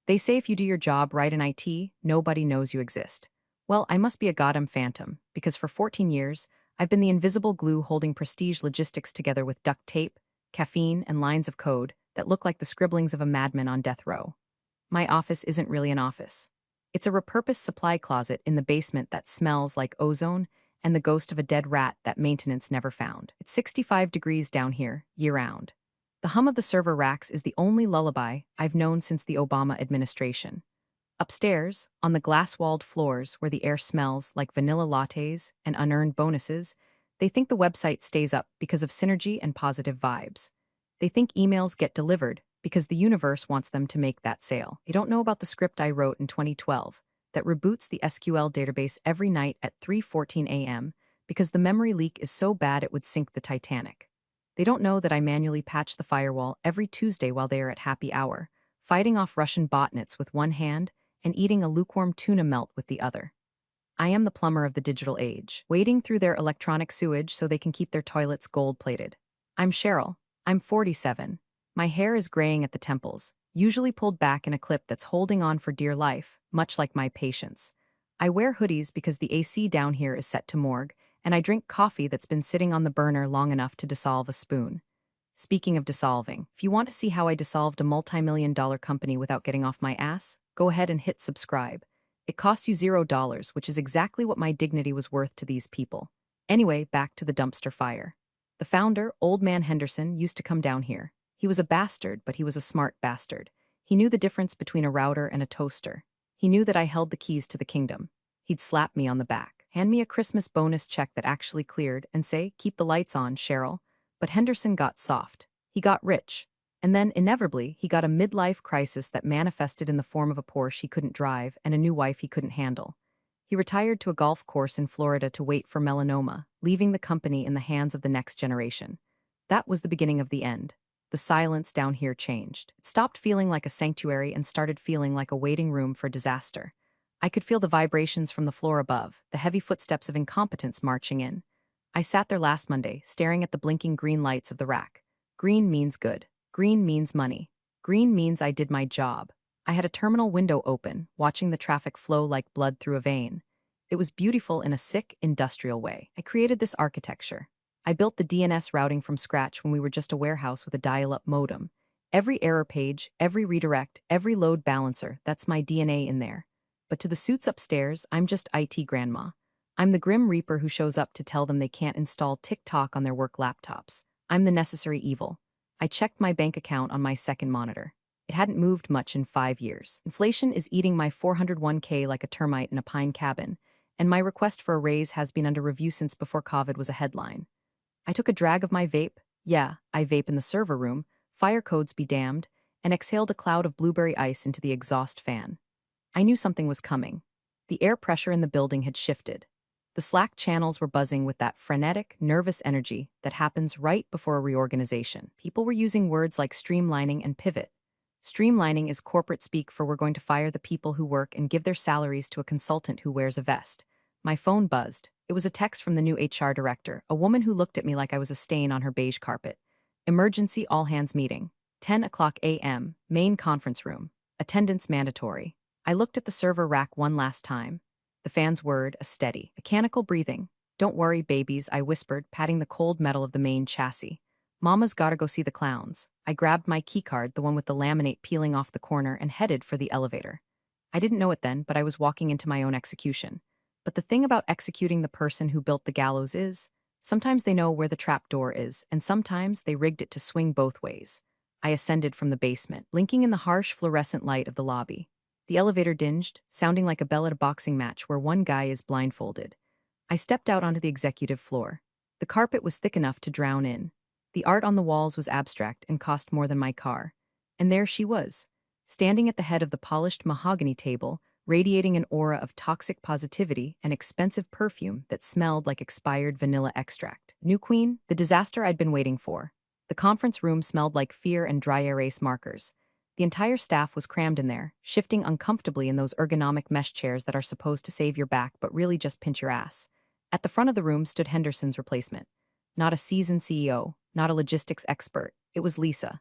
They say if you do your job right in IT, nobody knows you exist. Well, I must be a goddamn phantom, because for 14 years, I've been the invisible glue holding prestige logistics together with duct tape, caffeine, and lines of code that look like the scribblings of a madman on death row. My office isn't really an office. It's a repurposed supply closet in the basement that smells like ozone and the ghost of a dead rat that maintenance never found. It's 65 degrees down here, year-round. The hum of the server racks is the only lullaby I've known since the Obama administration. Upstairs, on the glass-walled floors where the air smells like vanilla lattes and unearned bonuses, they think the website stays up because of synergy and positive vibes. They think emails get delivered because the universe wants them to make that sale. They don't know about the script I wrote in 2012 that reboots the SQL database every night at 3:14 a.m. because the memory leak is so bad it would sink the Titanic. They don't know that I manually patch the firewall every Tuesday while they are at happy hour, fighting off Russian botnets with one hand and eating a lukewarm tuna melt with the other. I am the plumber of the digital age, wading through their electronic sewage so they can keep their toilets gold-plated. I'm Cheryl. I'm 47. My hair is graying at the temples, usually pulled back in a clip that's holding on for dear life, much like my patience. I wear hoodies because the AC down here is set to morgue, and I drink coffee that's been sitting on the burner long enough to dissolve a spoon. Speaking of dissolving, if you want to see how I dissolved a multi-million-dollar company without getting off my ass, go ahead and hit subscribe. It costs you $0, which is exactly what my dignity was worth to these people. Anyway, back to the dumpster fire. The founder, Old Man Henderson, used to come down here. He was a bastard, but he was a smart bastard. He knew the difference between a router and a toaster. He knew that I held the keys to the kingdom. He'd slap me on the back, hand me a Christmas bonus check that actually cleared, and say, "Keep the lights on, Cheryl." But Henderson got soft. He got rich. And then, inevitably, he got a midlife crisis that manifested in the form of a Porsche he couldn't drive and a new wife he couldn't handle. He retired to a golf course in Florida to wait for melanoma, leaving the company in the hands of the next generation. That was the beginning of the end. The silence down here changed. It stopped feeling like a sanctuary and started feeling like a waiting room for disaster. I could feel the vibrations from the floor above, the heavy footsteps of incompetence marching in. I sat there last Monday, staring at the blinking green lights of the rack. Green means good. Green means money. Green means I did my job. I had a terminal window open, watching the traffic flow like blood through a vein. It was beautiful in a sick, industrial way. I created this architecture. I built the DNS routing from scratch when we were just a warehouse with a dial-up modem. Every error page, every redirect, every load balancer, that's my DNA in there. But to the suits upstairs, I'm just IT grandma. I'm the grim reaper who shows up to tell them they can't install TikTok on their work laptops. I'm the necessary evil. I checked my bank account on my second monitor. It hadn't moved much in 5 years. Inflation is eating my 401k like a termite in a pine cabin, and my request for a raise has been under review since before COVID was a headline. I took a drag of my vape. Yeah, I vape in the server room, fire codes be damned, and exhaled a cloud of blueberry ice into the exhaust fan. I knew something was coming. The air pressure in the building had shifted. The Slack channels were buzzing with that frenetic, nervous energy that happens right before a reorganization. People were using words like streamlining and pivot. Streamlining is corporate speak for we're going to fire the people who work and give their salaries to a consultant who wears a vest. My phone buzzed. It was a text from the new HR director, a woman who looked at me like I was a stain on her beige carpet. Emergency all-hands meeting. 10 o'clock a.m., main conference room. Attendance mandatory. I looked at the server rack one last time. The fan's word, a steady, mechanical breathing. "Don't worry, babies," I whispered, patting the cold metal of the main chassis. "Mama's gotta go see the clowns." I grabbed my keycard, the one with the laminate peeling off the corner, and headed for the elevator. I didn't know it then, but I was walking into my own execution. But the thing about executing the person who built the gallows is, sometimes they know where the trap door is, and sometimes they rigged it to swing both ways. I ascended from the basement, blinking in the harsh fluorescent light of the lobby. The elevator dinged, sounding like a bell at a boxing match where one guy is blindfolded. I stepped out onto the executive floor. The carpet was thick enough to drown in. The art on the walls was abstract and cost more than my car. And there she was, standing at the head of the polished mahogany table, radiating an aura of toxic positivity and expensive perfume that smelled like expired vanilla extract. New queen, the disaster I'd been waiting for. The conference room smelled like fear and dry erase markers. The entire staff was crammed in there, shifting uncomfortably in those ergonomic mesh chairs that are supposed to save your back but really just pinch your ass. At the front of the room stood Henderson's replacement. Not a seasoned CEO, not a logistics expert. It was Lisa.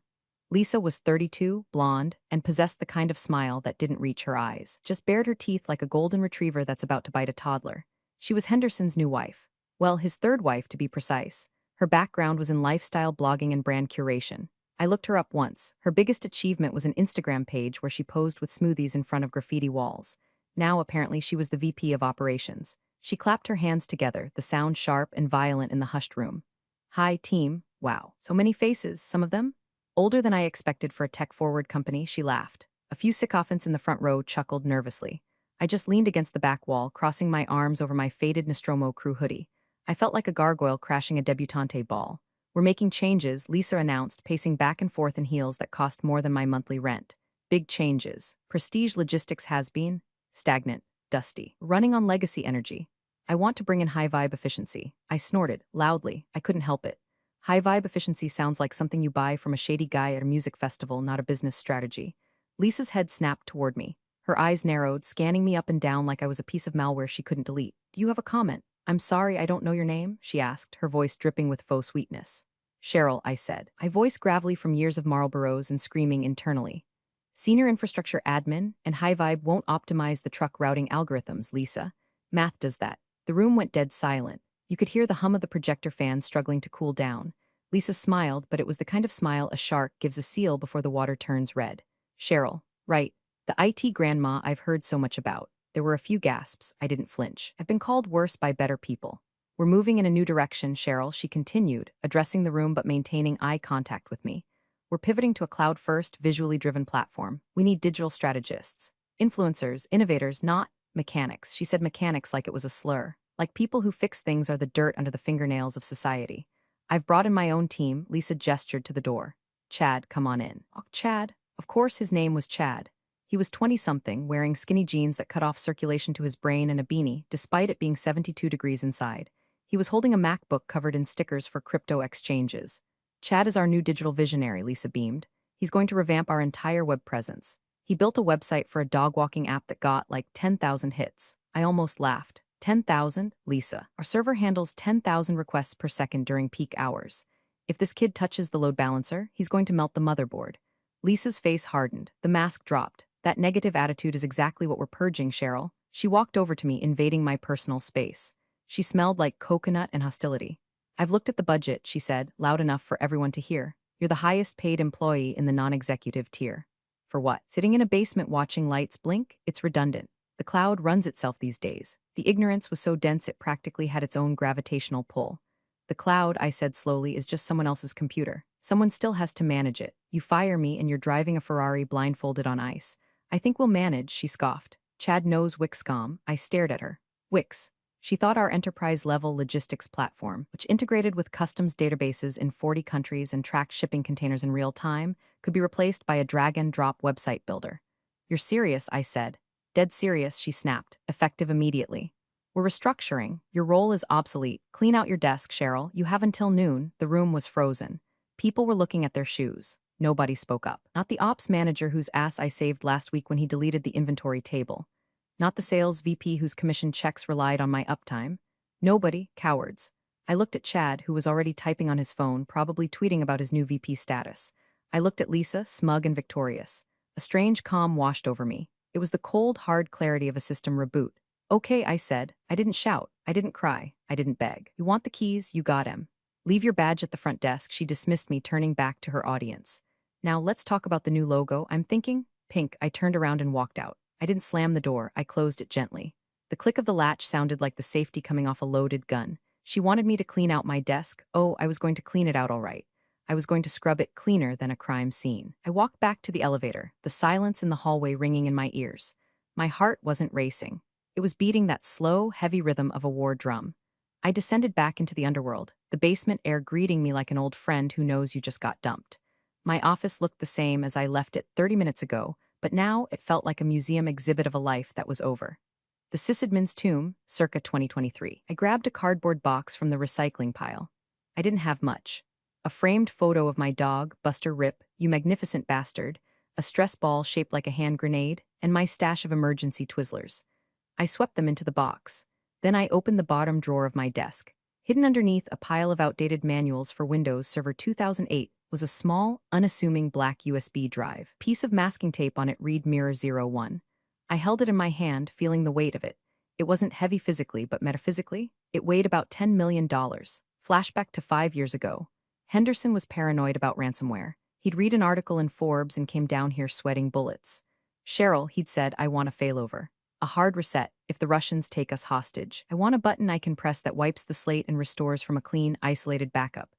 Lisa was 32, blonde, and possessed the kind of smile that didn't reach her eyes, just bared her teeth like a golden retriever that's about to bite a toddler. She was Henderson's new wife. Well, his third wife, to be precise. Her background was in lifestyle blogging and brand curation. I looked her up once. Her biggest achievement was an Instagram page where she posed with smoothies in front of graffiti walls. Now, apparently, she was the VP of operations. She clapped her hands together, the sound sharp and violent in the hushed room. Hi, team. Wow. So many faces, some of them older than I expected for a tech-forward company. She laughed. A few sycophants in the front row chuckled nervously. I just leaned against the back wall, crossing my arms over my faded Nostromo crew hoodie. I felt like a gargoyle crashing a debutante ball. We're making changes, Lisa announced, pacing back and forth in heels that cost more than my monthly rent. Big changes. Prestige Logistics has been stagnant, dusty, running on legacy energy. I want to bring in high vibe efficiency. I snorted, loudly. I couldn't help it. High vibe efficiency sounds like something you buy from a shady guy at a music festival, not a business strategy. Lisa's head snapped toward me. Her eyes narrowed, scanning me up and down like I was a piece of malware she couldn't delete. Do you have a comment? I'm sorry I don't know your name, she asked, her voice dripping with faux sweetness. Cheryl, I said. I voice gravelly from years of Marlboros and screaming internally. Senior infrastructure admin and high vibe won't optimize the truck routing algorithms, Lisa. Math does that. The room went dead silent. You could hear the hum of the projector fan struggling to cool down. Lisa smiled, but it was the kind of smile a shark gives a seal before the water turns red. Cheryl, right. The IT grandma I've heard so much about. There were a few gasps. I didn't flinch. I've been called worse by better people. We're moving in a new direction, Cheryl, she continued, addressing the room but maintaining eye contact with me. We're pivoting to a cloud-first, visually driven platform. We need digital strategists, influencers, innovators, not mechanics. She said mechanics like it was a slur. Like people who fix things are the dirt under the fingernails of society. I've brought in my own team, Lisa gestured to the door. Chad, come on in. Oh, Chad? Of course his name was Chad. He was 20-something, wearing skinny jeans that cut off circulation to his brain and a beanie, despite it being 72 degrees inside. He was holding a MacBook covered in stickers for crypto exchanges. Chad is our new digital visionary, Lisa beamed. He's going to revamp our entire web presence. He built a website for a dog-walking app that got like 10,000 hits. I almost laughed. 10,000? Lisa. Our server handles 10,000 requests per second during peak hours. If this kid touches the load balancer, he's going to melt the motherboard. Lisa's face hardened. The mask dropped. That negative attitude is exactly what we're purging, Cheryl. She walked over to me, invading my personal space. She smelled like coconut and hostility. I've looked at the budget, she said, loud enough for everyone to hear. You're the highest paid employee in the non-executive tier. For what? Sitting in a basement watching lights blink? It's redundant. The cloud runs itself these days. The ignorance was so dense it practically had its own gravitational pull. The cloud, I said slowly, is just someone else's computer. Someone still has to manage it. You fire me and you're driving a Ferrari blindfolded on ice. I think we'll manage, she scoffed. Chad knows Wixcom. I stared at her. Wix. She thought our enterprise-level logistics platform, which integrated with customs databases in 40 countries and tracked shipping containers in real time, could be replaced by a drag-and-drop website builder. You're serious, I said. Dead serious, she snapped, effective immediately. We're restructuring. Your role is obsolete. Clean out your desk, Cheryl. You have until noon. The room was frozen. People were looking at their shoes. Nobody spoke up. Not the ops manager whose ass I saved last week when he deleted the inventory table. Not the sales VP whose commission checks relied on my uptime. Nobody, cowards. I looked at Chad, who was already typing on his phone, probably tweeting about his new VP status. I looked at Lisa, smug and victorious. A strange calm washed over me. It was the cold, hard clarity of a system reboot. Okay, I said. I didn't shout. I didn't cry. I didn't beg. You want the keys? You got 'em. Leave your badge at the front desk, she dismissed me, turning back to her audience. Now let's talk about the new logo. I'm thinking pink. I turned around and walked out. I didn't slam the door. I closed it gently. The click of the latch sounded like the safety coming off a loaded gun. She wanted me to clean out my desk. Oh, I was going to clean it out all right. I was going to scrub it cleaner than a crime scene. I walked back to the elevator, the silence in the hallway ringing in my ears. My heart wasn't racing. It was beating that slow, heavy rhythm of a war drum. I descended back into the underworld, the basement air greeting me like an old friend who knows you just got dumped. My office looked the same as I left it 30 minutes ago, but now it felt like a museum exhibit of a life that was over. The sysadmin's tomb, circa 2023. I grabbed a cardboard box from the recycling pile. I didn't have much. A framed photo of my dog, Buster Rip, you magnificent bastard, a stress ball shaped like a hand grenade, and my stash of emergency Twizzlers. I swept them into the box. Then I opened the bottom drawer of my desk. Hidden underneath a pile of outdated manuals for Windows Server 2008, was a small, unassuming black USB drive. Piece of masking tape on it read Mirror 01. I held it in my hand, feeling the weight of it. It wasn't heavy physically, but metaphysically, it weighed about $10 million. Flashback to 5 years ago. Henderson was paranoid about ransomware. He'd read an article in Forbes and came down here sweating bullets. Cheryl, he'd said, I want a failover. A hard reset, if the Russians take us hostage. I want a button I can press that wipes the slate and restores from a clean, isolated backup.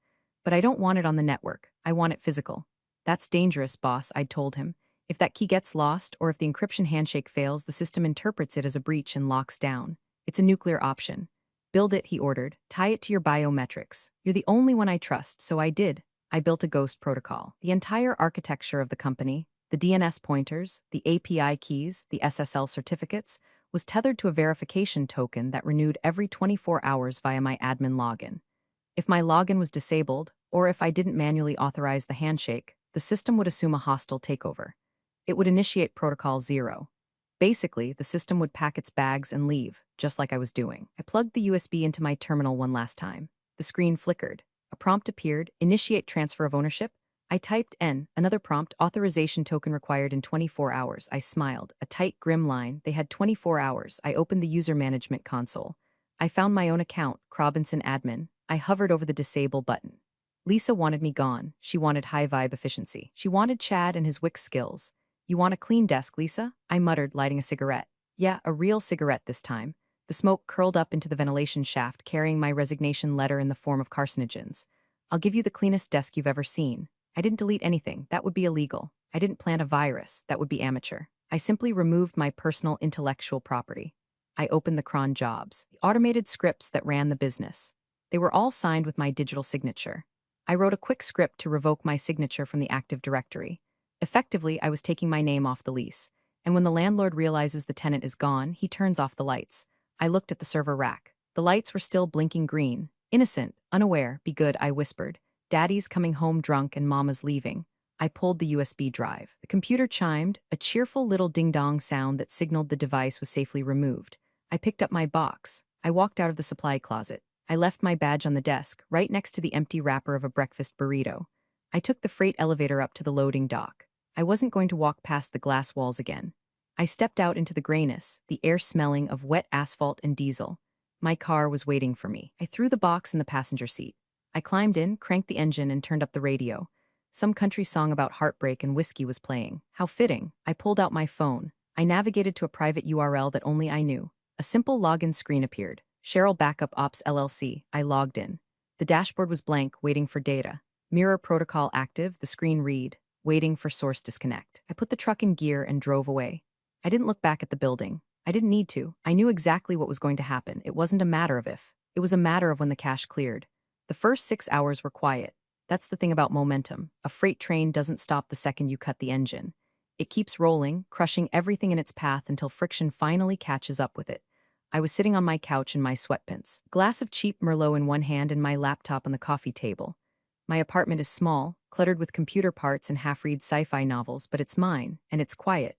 But I don't want it on the network. I want it physical. That's dangerous, boss, I'd told him. If that key gets lost, or if the encryption handshake fails, the system interprets it as a breach and locks down. It's a nuclear option. Build it, he ordered. Tie it to your biometrics. You're the only one I trust, so I did. I built a ghost protocol. The entire architecture of the company, the DNS pointers, the API keys, the SSL certificates, was tethered to a verification token that renewed every 24 hours via my admin login. If my login was disabled, or if I didn't manually authorize the handshake, the system would assume a hostile takeover. It would initiate Protocol 0. Basically, the system would pack its bags and leave, just like I was doing. I plugged the USB into my terminal one last time. The screen flickered. A prompt appeared, initiate transfer of ownership. I typed N, another prompt, authorization token required in 24 hours. I smiled, a tight, grim line. They had 24 hours. I opened the user management console. I found my own account, Robinson admin. I hovered over the disable button. Lisa wanted me gone. She wanted high vibe efficiency. She wanted Chad and his Wix skills. You want a clean desk, Lisa? I muttered, lighting a cigarette. Yeah, a real cigarette this time. The smoke curled up into the ventilation shaft, carrying my resignation letter in the form of carcinogens. I'll give you the cleanest desk you've ever seen. I didn't delete anything. That would be illegal. I didn't plant a virus. That would be amateur. I simply removed my personal intellectual property. I opened the cron jobs, the automated scripts that ran the business. They were all signed with my digital signature. I wrote a quick script to revoke my signature from the Active Directory. Effectively, I was taking my name off the lease. And when the landlord realizes the tenant is gone, he turns off the lights. I looked at the server rack. The lights were still blinking green. Innocent, unaware, be good, I whispered. Daddy's coming home drunk and Mama's leaving. I pulled the USB drive. The computer chimed, a cheerful little ding-dong sound that signaled the device was safely removed. I picked up my box. I walked out of the supply closet. I left my badge on the desk, right next to the empty wrapper of a breakfast burrito. I took the freight elevator up to the loading dock. I wasn't going to walk past the glass walls again. I stepped out into the grayness, the air smelling of wet asphalt and diesel. My car was waiting for me. I threw the box in the passenger seat. I climbed in, cranked the engine, and turned up the radio. Some country song about heartbreak and whiskey was playing. How fitting. I pulled out my phone. I navigated to a private URL that only I knew. A simple login screen appeared. Cheryl Backup Ops LLC. I logged in. The dashboard was blank, waiting for data. Mirror protocol active, the screen read, waiting for source disconnect. I put the truck in gear and drove away. I didn't look back at the building. I didn't need to. I knew exactly what was going to happen. It wasn't a matter of if. It was a matter of when the cache cleared. The first 6 hours were quiet. That's the thing about momentum. A freight train doesn't stop the second you cut the engine. It keeps rolling, crushing everything in its path until friction finally catches up with it. I was sitting on my couch in my sweatpants, glass of cheap Merlot in one hand and my laptop on the coffee table. My apartment is small, cluttered with computer parts and half-read sci-fi novels, but it's mine, and it's quiet.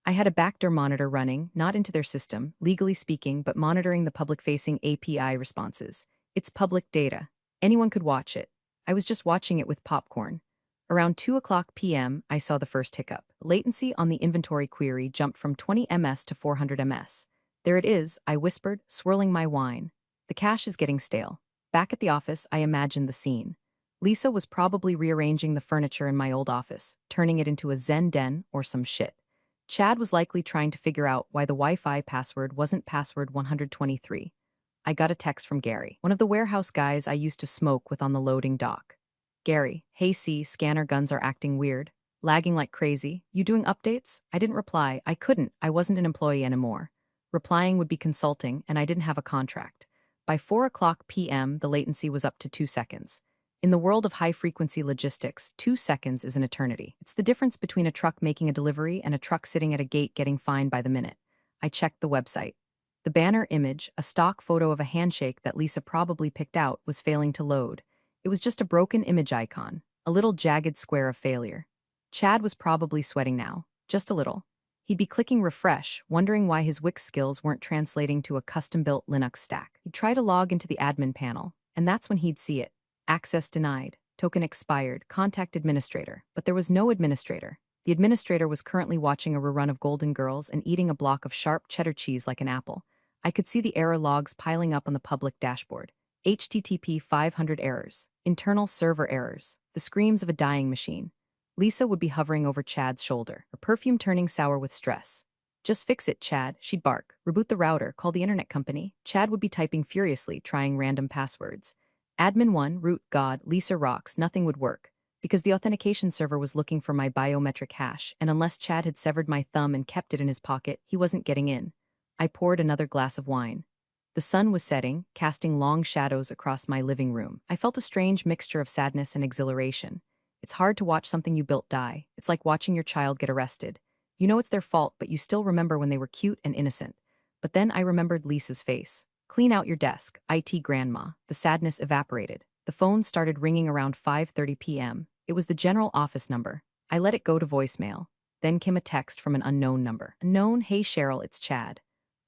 I had a backdoor monitor running, not into their system, legally speaking, but monitoring the public-facing API responses. It's public data. Anyone could watch it. I was just watching it with popcorn. Around 2:00 p.m., I saw the first hiccup. Latency on the inventory query jumped from 20 ms to 400 ms. There it is, I whispered, swirling my wine. The cache is getting stale. Back at the office, I imagined the scene. Lisa was probably rearranging the furniture in my old office, turning it into a Zen den or some shit. Chad was likely trying to figure out why the Wi-Fi password wasn't password 123. I got a text from Gary, one of the warehouse guys I used to smoke with on the loading dock. Gary, hey C, scanner guns are acting weird. Lagging like crazy. You doing updates? I didn't reply. I couldn't. I wasn't an employee anymore. Replying would be consulting, and I didn't have a contract. By 4:00 p.m., the latency was up to 2 seconds. In the world of high-frequency logistics, 2 seconds is an eternity. It's the difference between a truck making a delivery and a truck sitting at a gate getting fined by the minute. I checked the website. The banner image, a stock photo of a handshake that Lisa probably picked out, was failing to load. It was just a broken image icon, a little jagged square of failure. Chad was probably sweating now, just a little. He'd be clicking refresh, wondering why his Wix skills weren't translating to a custom-built Linux stack. He'd try to log into the admin panel, and that's when he'd see it. Access denied. Token expired. Contact administrator. But there was no administrator. The administrator was currently watching a rerun of Golden Girls and eating a block of sharp cheddar cheese like an apple. I could see the error logs piling up on the public dashboard. HTTP 500 errors. Internal server errors. The screams of a dying machine. Lisa would be hovering over Chad's shoulder, her perfume turning sour with stress. Just fix it, Chad, she'd bark. Reboot the router, call the internet company. Chad would be typing furiously, trying random passwords. Admin 1, root, God, Lisa rocks, nothing would work. Because the authentication server was looking for my biometric hash, and unless Chad had severed my thumb and kept it in his pocket, he wasn't getting in. I poured another glass of wine. The sun was setting, casting long shadows across my living room. I felt a strange mixture of sadness and exhilaration. It's hard to watch something you built die. It's like watching your child get arrested. You know it's their fault, but you still remember when they were cute and innocent. But then I remembered Lisa's face. Clean out your desk, IT grandma. The sadness evaporated. The phone started ringing around 5:30 p.m. It was the general office number. I let it go to voicemail. Then came a text from an unknown number. Unknown, hey Cheryl, it's Chad.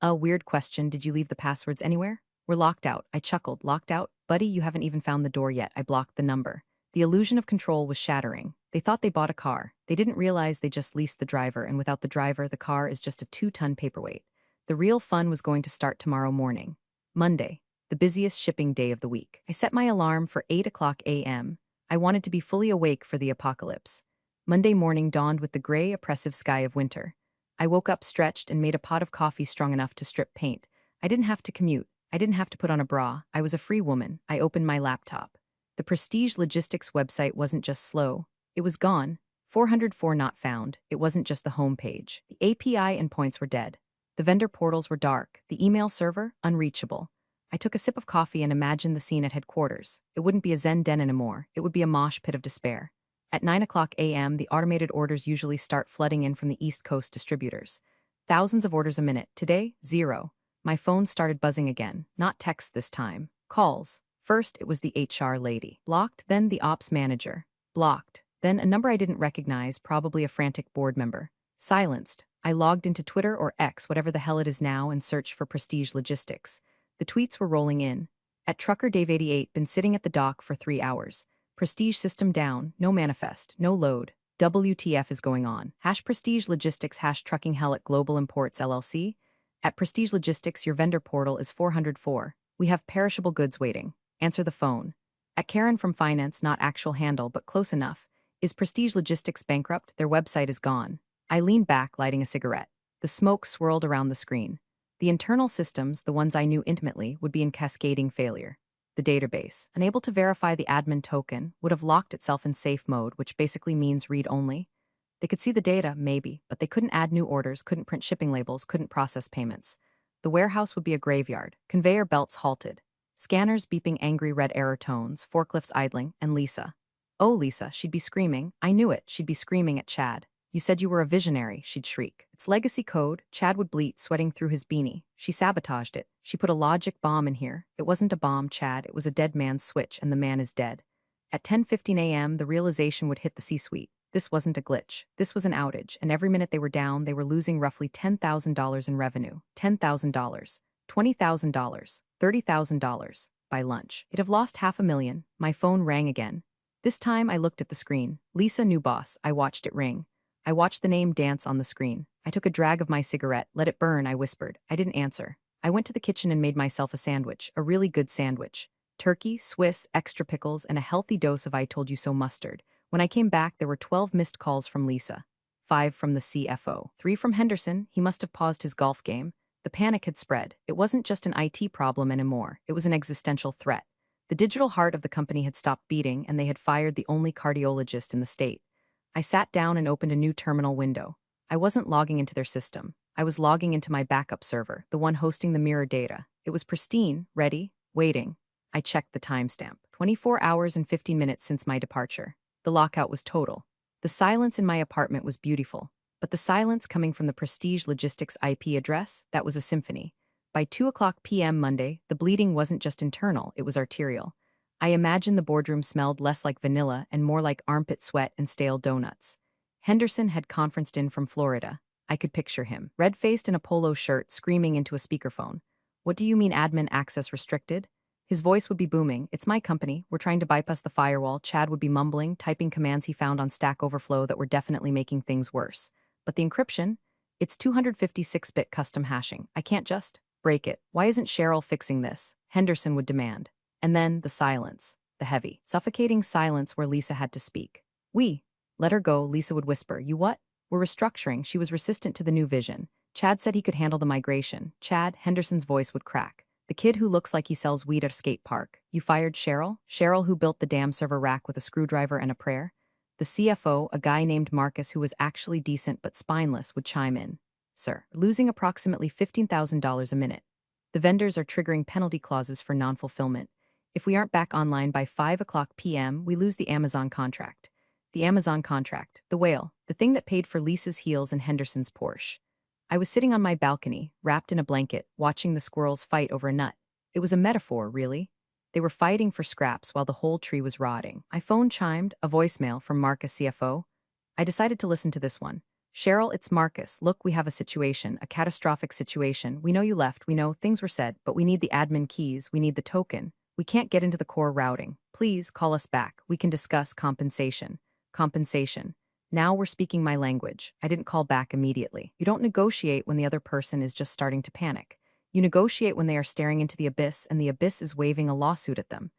A weird question, did you leave the passwords anywhere? We're locked out. I chuckled. Locked out? Buddy, you haven't even found the door yet. I blocked the number. The illusion of control was shattering. They thought they bought a car. They didn't realize they just leased the driver, and without the driver, the car is just a 2-ton paperweight. The real fun was going to start tomorrow morning. Monday, the busiest shipping day of the week. I set my alarm for 8 a.m. I wanted to be fully awake for the apocalypse. Monday morning dawned with the gray, oppressive sky of winter. I woke up stretched and made a pot of coffee strong enough to strip paint. I didn't have to commute. I didn't have to put on a bra. I was a free woman. I opened my laptop. The Prestige Logistics website wasn't just slow. It was gone. 404 not found. It wasn't just the home page. The API endpoints were dead. The vendor portals were dark. The email server, unreachable. I took a sip of coffee and imagined the scene at headquarters. It wouldn't be a Zen den anymore. It would be a mosh pit of despair. At 9 a.m., the automated orders usually start flooding in from the East Coast distributors. Thousands of orders a minute. Today, 0. My phone started buzzing again. Not texts this time. Calls. First, it was the HR lady. Blocked, then the ops manager. Blocked. Then a number I didn't recognize, probably a frantic board member. Silenced. I logged into Twitter or X, whatever the hell it is now, and searched for Prestige Logistics. The tweets were rolling in. At Trucker Dave 88, been sitting at the dock for 3 hours. Prestige system down, no manifest, no load. WTF is going on? Hash Prestige Logistics hash trucking hell at Global Imports LLC. At Prestige Logistics, your vendor portal is 404. We have perishable goods waiting. Answer the phone. At Karen from Finance, not actual handle, but close enough. Is Prestige Logistics bankrupt? Their website is gone. I leaned back, lighting a cigarette. The smoke swirled around the screen. The internal systems, the ones I knew intimately, would be in cascading failure. The database, unable to verify the admin token, would have locked itself in safe mode, which basically means read-only. They could see the data, maybe, but they couldn't add new orders, couldn't print shipping labels, couldn't process payments. The warehouse would be a graveyard. Conveyor belts halted. Scanners beeping angry red error tones, forklifts idling, and Lisa. Oh, Lisa, she'd be screaming. I knew it, she'd be screaming at Chad. You said you were a visionary, she'd shriek. It's legacy code. Chad would bleat, sweating through his beanie. She sabotaged it. She put a logic bomb in here. It wasn't a bomb, Chad. It was a dead man's switch, and the man is dead. At 10:15 a.m., the realization would hit the C-suite. This wasn't a glitch. This was an outage, and every minute they were down, they were losing roughly $10,000 in revenue. $10,000. $20,000. $30,000. By lunch. It'd have lost $500,000. My phone rang again. This time I looked at the screen. Lisa, new boss. I watched it ring. I watched the name dance on the screen. I took a drag of my cigarette. Let it burn, I whispered. I didn't answer. I went to the kitchen and made myself a sandwich, a really good sandwich. Turkey, Swiss, extra pickles, and a healthy dose of I told you so mustard. When I came back, there were 12 missed calls from Lisa. 5 from the CFO. 3 from Henderson. He must have paused his golf game. The panic had spread. It wasn't just an IT problem anymore. It was an existential threat. The digital heart of the company had stopped beating, and they had fired the only cardiologist in the state. I sat down and opened a new terminal window. I wasn't logging into their system. I was logging into my backup server, the one hosting the mirror data. It was pristine, ready, waiting. I checked the timestamp. 24 hours and 50 minutes since my departure. The lockout was total. The silence in my apartment was beautiful. But the silence coming from the Prestige Logistics IP address, that was a symphony. By 2 p.m. Monday, the bleeding wasn't just internal, it was arterial. I imagined the boardroom smelled less like vanilla and more like armpit sweat and stale donuts. Henderson had conferenced in from Florida. I could picture him, red-faced in a polo shirt, screaming into a speakerphone. What do you mean admin access restricted? His voice would be booming. It's my company. We're trying to bypass the firewall. Chad would be mumbling, typing commands he found on Stack Overflow that were definitely making things worse. But the encryption? It's 256-bit custom hashing. I can't just break it. Why isn't Cheryl fixing this? Henderson would demand. And then the silence. The heavy, suffocating silence where Lisa had to speak. We. Let her go, Lisa would whisper. You what? We're restructuring. She was resistant to the new vision. Chad said he could handle the migration. Chad, Henderson's voice would crack. The kid who looks like he sells weed at a skate park. You fired Cheryl? Cheryl who built the damn server rack with a screwdriver and a prayer? The CFO, a guy named Marcus who was actually decent but spineless, would chime in. Sir, losing approximately $15,000 a minute. The vendors are triggering penalty clauses for non-fulfillment. If we aren't back online by 5 p.m., we lose the Amazon contract. The Amazon contract, the whale, the thing that paid for Lisa's heels and Henderson's Porsche. I was sitting on my balcony, wrapped in a blanket, watching the squirrels fight over a nut. It was a metaphor, really. They were fighting for scraps while the whole tree was rotting. My phone chimed, a voicemail from Marcus, CFO. I decided to listen to this one. Cheryl, it's Marcus. Look, we have a situation, a catastrophic situation. We know you left, we know things were said, but we need the admin keys, we need the token. We can't get into the core routing. Please call us back. We can discuss compensation. Compensation. Now we're speaking my language. I didn't call back immediately. You don't negotiate when the other person is just starting to panic. You negotiate when they are staring into the abyss and the abyss is waving a lawsuit at them.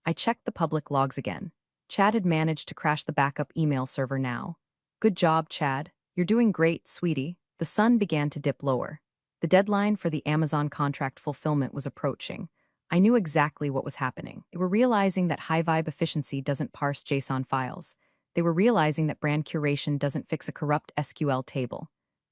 I checked the public logs again. Chad had managed to crash the backup email server now. Good job, Chad. You're doing great, sweetie. The sun began to dip lower. The deadline for the Amazon contract fulfillment was approaching. I knew exactly what was happening. They were realizing that high-vibe efficiency doesn't parse JSON files. They were realizing that brand curation doesn't fix a corrupt SQL table.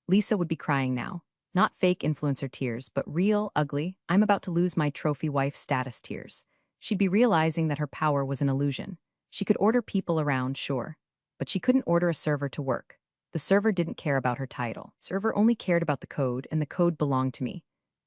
Lisa would be crying now. Not fake influencer tears, but real, ugly, I'm about to lose my trophy wife status tears. She'd be realizing that her power was an illusion. She could order people around, sure, but she couldn't order a server to work. The server didn't care about her title. Server only cared about the code, and the code belonged to me.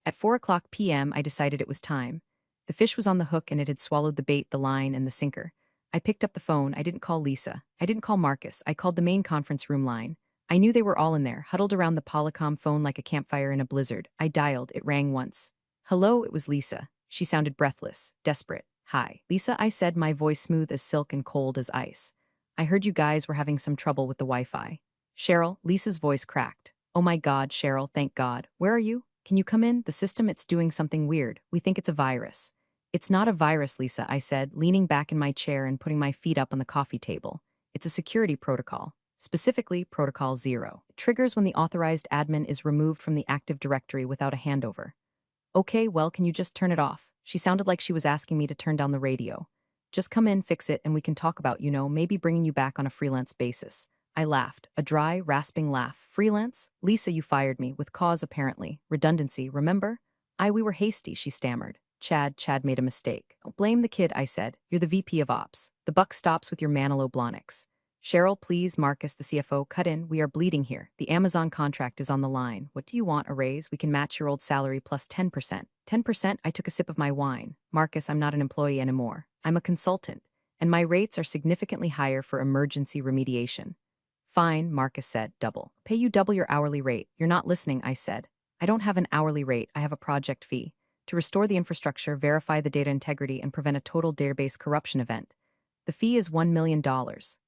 At 4 p.m., I decided it was time. The fish was on the hook and it had swallowed the bait, the line, and the sinker. I picked up the phone. I didn't call Lisa. I didn't call Marcus. I called the main conference room line. I knew they were all in there, huddled around the Polycom phone like a campfire in a blizzard. I dialed. It rang once. Hello, it was Lisa. She sounded breathless, desperate. Hi. Lisa, I said, my voice smooth as silk and cold as ice. I heard you guys were having some trouble with the Wi-Fi. Cheryl, Lisa's voice cracked. Oh my God, Cheryl, thank God. Where are you? Can you come in? The system, it's doing something weird. We think it's a virus. It's not a virus, Lisa, I said, leaning back in my chair and putting my feet up on the coffee table. It's a security protocol. Specifically, Protocol 0. It triggers when the authorized admin is removed from the Active Directory without a handover. Okay, well, can you just turn it off? She sounded like she was asking me to turn down the radio. Just come in, fix it, and we can talk about, maybe bringing you back on a freelance basis. I laughed, a dry, rasping laugh. Freelance? Lisa, you fired me, with cause apparently. Redundancy, remember? We were hasty, she stammered. Chad made a mistake. Don't blame the kid, I said. You're the VP of Ops. The buck stops with your Manilow Blahniks. Cheryl, please, Marcus, the CFO, cut in. We are bleeding here. The Amazon contract is on the line. What do you want, a raise? We can match your old salary plus 10%. 10%? I took a sip of my wine. Marcus, I'm not an employee anymore. I'm a consultant. And my rates are significantly higher for emergency remediation. Fine, Marcus said, double. Pay you double your hourly rate. You're not listening, I said. I don't have an hourly rate. I have a project fee. To restore the infrastructure, verify the data integrity, and prevent a total database corruption event. The fee is $1 million.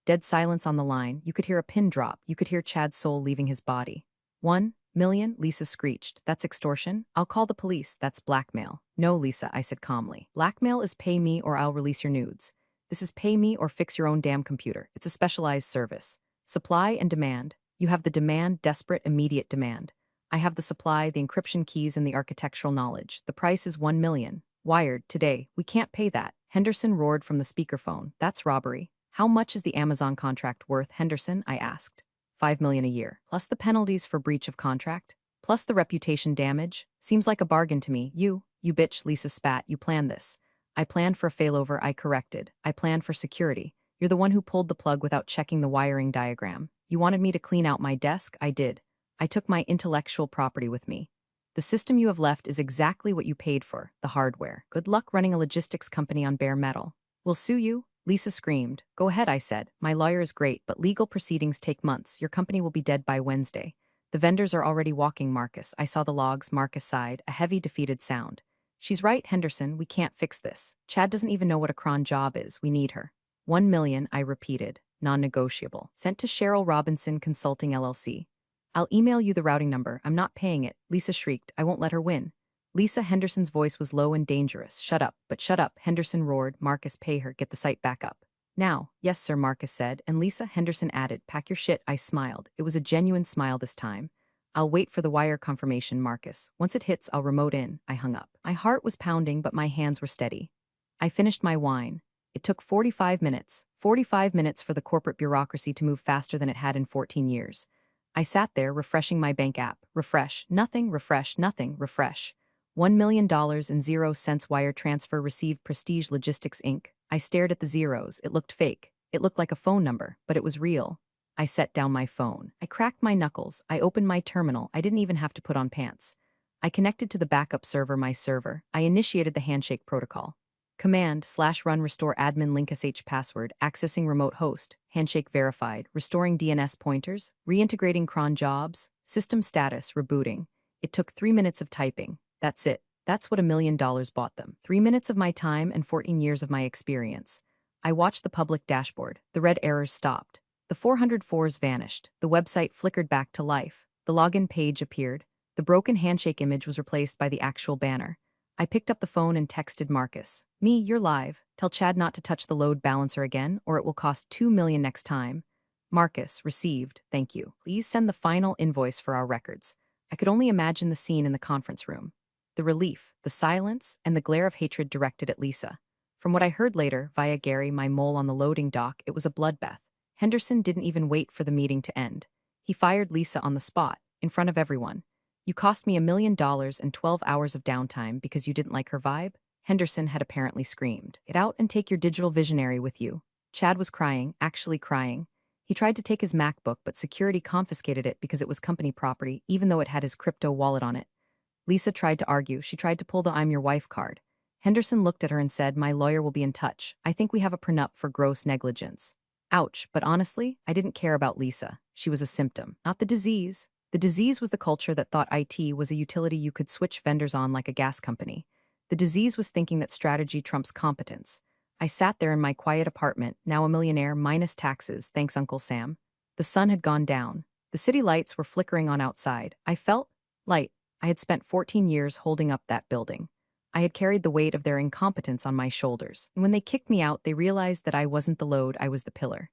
Dead silence on the line. You could hear a pin drop. You could hear Chad's soul leaving his body. 1 million? Lisa screeched. That's extortion? I'll call the police. That's blackmail. No, Lisa, I said calmly. Blackmail is pay me or I'll release your nudes. This is pay me or fix your own damn computer. It's a specialized service. Supply and demand. You have the demand, desperate, immediate demand. I have the supply, the encryption keys, and the architectural knowledge. The price is 1 million. Wired, today. We can't pay that. Henderson roared from the speakerphone. That's robbery. How much is the Amazon contract worth, Henderson? I asked. 5 million a year. Plus the penalties for breach of contract? Plus the reputation damage? Seems like a bargain to me. You bitch, Lisa spat. You planned this. I planned for a failover, I corrected. I planned for security. You're the one who pulled the plug without checking the wiring diagram. You wanted me to clean out my desk? I did. I took my intellectual property with me. The system you have left is exactly what you paid for, the hardware. Good luck running a logistics company on bare metal. We'll sue you? Lisa screamed. Go ahead, I said. My lawyer is great, but legal proceedings take months. Your company will be dead by Wednesday. The vendors are already walking, Marcus. I saw the logs, Marcus sighed, a heavy, defeated sound. She's right, Henderson, we can't fix this. Chad doesn't even know what a cron job is. We need her. 1 million, I repeated, non-negotiable. Sent to Cheryl Robinson Consulting LLC. I'll email you the routing number. I'm not paying it. Lisa shrieked. I won't let her win. Lisa Henderson's voice was low and dangerous. Shut up, but shut up, Henderson roared. Marcus, pay her. Get the site back up. Now, yes, sir, Marcus said, and Lisa Henderson added, pack your shit. I smiled. It was a genuine smile this time. I'll wait for the wire confirmation, Marcus. Once it hits, I'll remote in. I hung up. My heart was pounding, but my hands were steady. I finished my wine. It took 45 minutes. 45 minutes for the corporate bureaucracy to move faster than it had in 14 years. I sat there, refreshing my bank app. Refresh, nothing, refresh, nothing, refresh. $1 million and 0 cents wire transfer received Prestige Logistics Inc. I stared at the zeros. It looked fake. It looked like a phone number, but it was real. I set down my phone. I cracked my knuckles. I opened my terminal. I didn't even have to put on pants. I connected to the backup server, my server. I initiated the handshake protocol. Command/run restore admin link sh password, accessing remote host, handshake verified, restoring DNS pointers, reintegrating cron jobs, system status, rebooting. It took 3 minutes of typing. That's it. That's what $1 million bought them. 3 minutes of my time and 14 years of my experience. I watched the public dashboard. The red errors stopped. The 404s vanished. The website flickered back to life. The login page appeared. The broken handshake image was replaced by the actual banner. I picked up the phone and texted Marcus. Me, you're live. Tell Chad not to touch the load balancer again, or it will cost $2 million next time. Marcus, received, thank you. Please send the final invoice for our records. I could only imagine the scene in the conference room. The relief, the silence, and the glare of hatred directed at Lisa. From what I heard later, via Gary, my mole on the loading dock, it was a bloodbath. Henderson didn't even wait for the meeting to end. He fired Lisa on the spot, in front of everyone. You cost me $1 million and 12 hours of downtime because you didn't like her vibe? Henderson had apparently screamed. Get out and take your digital visionary with you. Chad was crying, actually crying. He tried to take his MacBook, but security confiscated it because it was company property, even though it had his crypto wallet on it. Lisa tried to argue. She tried to pull the I'm your wife card. Henderson looked at her and said, my lawyer will be in touch. I think we have a prenup for gross negligence. Ouch, but honestly, I didn't care about Lisa. She was a symptom, not the disease. The disease was the culture that thought IT was a utility you could switch vendors on like a gas company. The disease was thinking that strategy trumps competence. I sat there in my quiet apartment, now a millionaire minus taxes, thanks Uncle Sam. The sun had gone down. The city lights were flickering on outside. I felt light. I had spent 14 years holding up that building. I had carried the weight of their incompetence on my shoulders. And when they kicked me out, they realized that I wasn't the load, I was the pillar.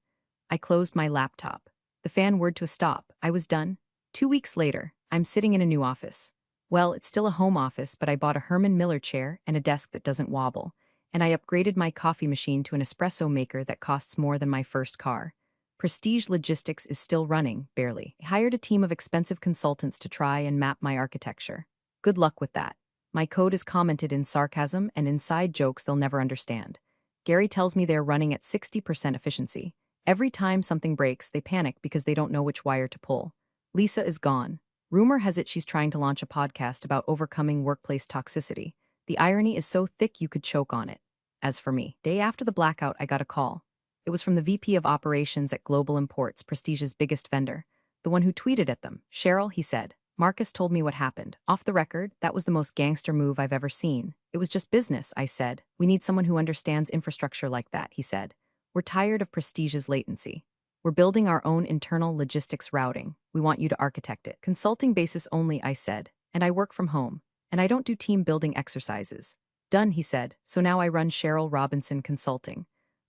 I closed my laptop. The fan whirred to a stop. I was done. 2 weeks later, I'm sitting in a new office. Well, it's still a home office, but I bought a Herman Miller chair and a desk that doesn't wobble. And I upgraded my coffee machine to an espresso maker that costs more than my first car. Prestige Logistics is still running, barely. I hired a team of expensive consultants to try and map my architecture. Good luck with that. My code is commented in sarcasm and inside jokes they'll never understand. Gary tells me they're running at 60% efficiency. Every time something breaks, they panic because they don't know which wire to pull. Lisa is gone. Rumor has it she's trying to launch a podcast about overcoming workplace toxicity. The irony is so thick you could choke on it. As for me, day after the blackout, I got a call. It was from the VP of Operations at Global Imports, Prestige's biggest vendor. The one who tweeted at them. Cheryl, he said. Marcus told me what happened. Off the record, that was the most gangster move I've ever seen. It was just business, I said. We need someone who understands infrastructure like that, he said. We're tired of Prestige's latency. We're building our own internal logistics routing. We want you to architect it. Consulting basis only, I said. And I work from home. And I don't do team building exercises. Done, he said. So now I run Cheryl Robinson Consulting.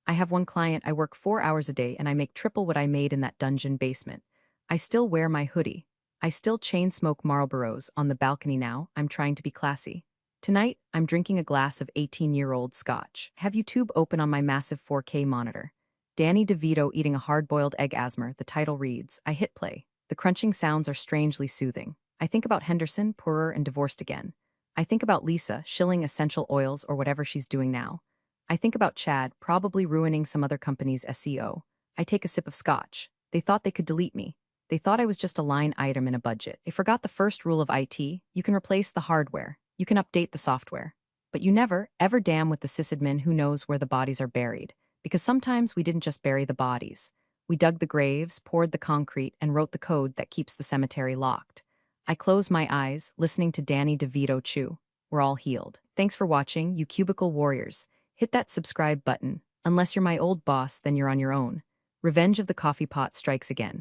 I have one client, I work 4 hours a day, and I make triple what I made in that dungeon basement. I still wear my hoodie. I still chain smoke Marlboros on the balcony now. I'm trying to be classy. Tonight, I'm drinking a glass of 18-year-old scotch. Have YouTube open on my massive 4K monitor. Danny DeVito eating a hard-boiled egg asthma. The title reads, I hit play. The crunching sounds are strangely soothing. I think about Henderson, poorer and divorced again. I think about Lisa, shilling essential oils or whatever she's doing now. I think about Chad, probably ruining some other company's SEO. I take a sip of scotch. They thought they could delete me. They thought I was just a line item in a budget. They forgot the first rule of IT. You can replace the hardware. You can update the software. But you never, ever damn with the sysadmin who knows where the bodies are buried. Because sometimes we didn't just bury the bodies. We dug the graves, poured the concrete, and wrote the code that keeps the cemetery locked. I close my eyes, listening to Danny DeVito chew. we're all healed. Thanks for watching, you cubicle warriors. Hit that subscribe button. Unless you're my old boss, then you're on your own. Revenge of the coffee pot strikes again.